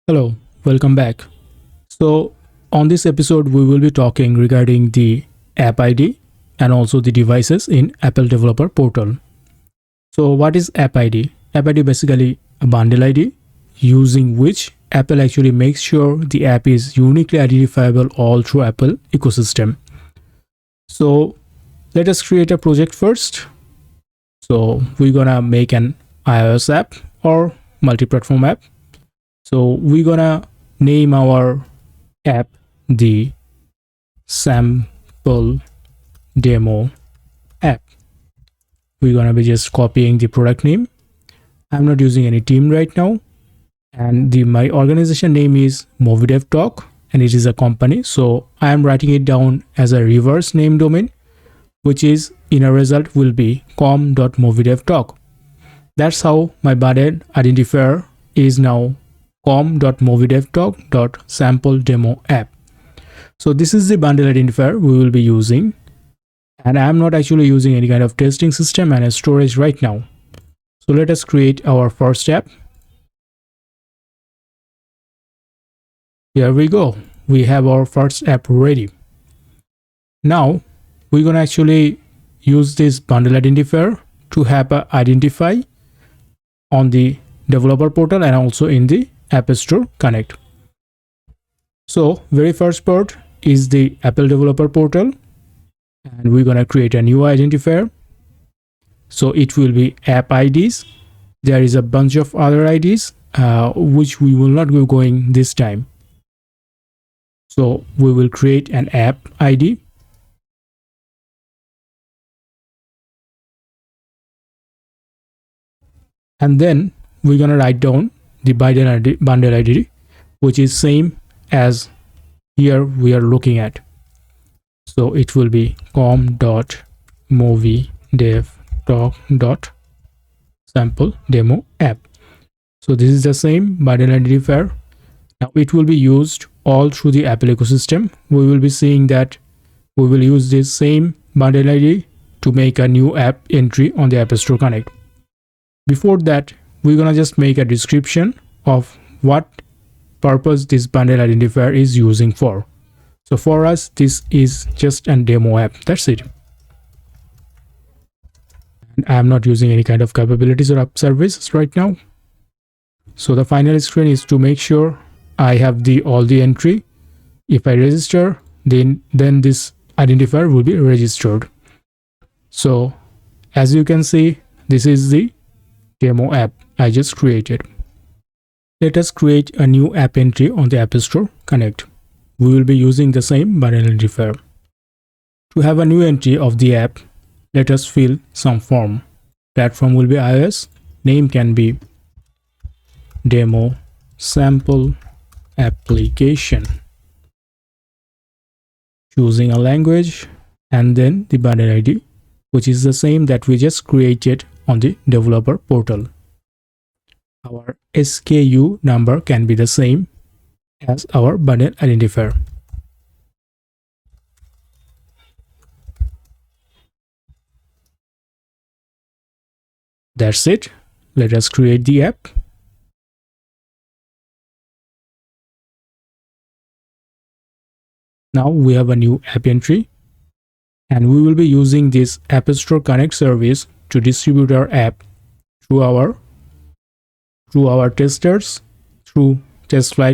Hello, welcome back. So, on this episode, we will be talking regarding the app ID and also the devices in Apple Developer Portal. So, what is app ID? App ID basically a bundle ID using which Apple actually makes sure the app is uniquely identifiable all through Apple ecosystem. So, let us create a project first. So, we're gonna make an iOS app or multi-platform app. So, we're gonna name our app the sample demo app. We're gonna be just copying the product name. I'm not using any team right now, and the my organization name is MovieDev Talk, and it is a company. So I am writing it down as a reverse name domain, which is in a result will be com.moviedevtalk. That's how my bundle identifier is now com.moviedevtalk.sampledemo_app. So this is the bundle identifier we will be using, and I am not actually using any kind of testing system and storage right now. So let us create our first app. Here we go. We have our first app ready. Now we're gonna actually use this bundle identifier to have a identify on the developer portal and also in the App Store Connect. So very first part is the Apple Developer Portal, and we're gonna create a new identifier. So it will be app IDs. There is a bunch of other IDs which we will not be going this time. So we will create an app ID. And then we're gonna write down the bundle ID, which is same as here we are looking at. So it will be com.moviedevtalk.sampledemo_app. So this is the same bundle identifier. Now it will be used all through the Apple ecosystem. We will be seeing that we will use this same bundle ID to make a new app entry on the App Store Connect. Before that, we're gonna just make a description of what purpose this bundle identifier is using for. So for us, this is just a demo app. That's it. And I'm not using any kind of capabilities or app services right now. So the final screen is to make sure I have all the entry. If I register, then this identifier will be registered. So as you can see, this is the demo app I just created. Let us create a new app entry on the App Store Connect. We will be using the same bundle identifier. To have a new entry of the app, let us fill some form. Platform will be iOS. Name can be demo sample application. Choosing a language, and then the bundle ID, which is the same that we just created on the developer portal. Our SKU number can be the same as our bundle identifier. That's it. Let us create the app. Now we have a new app entry, and we will be using this App Store Connect service to distribute our app through our testers, through test flight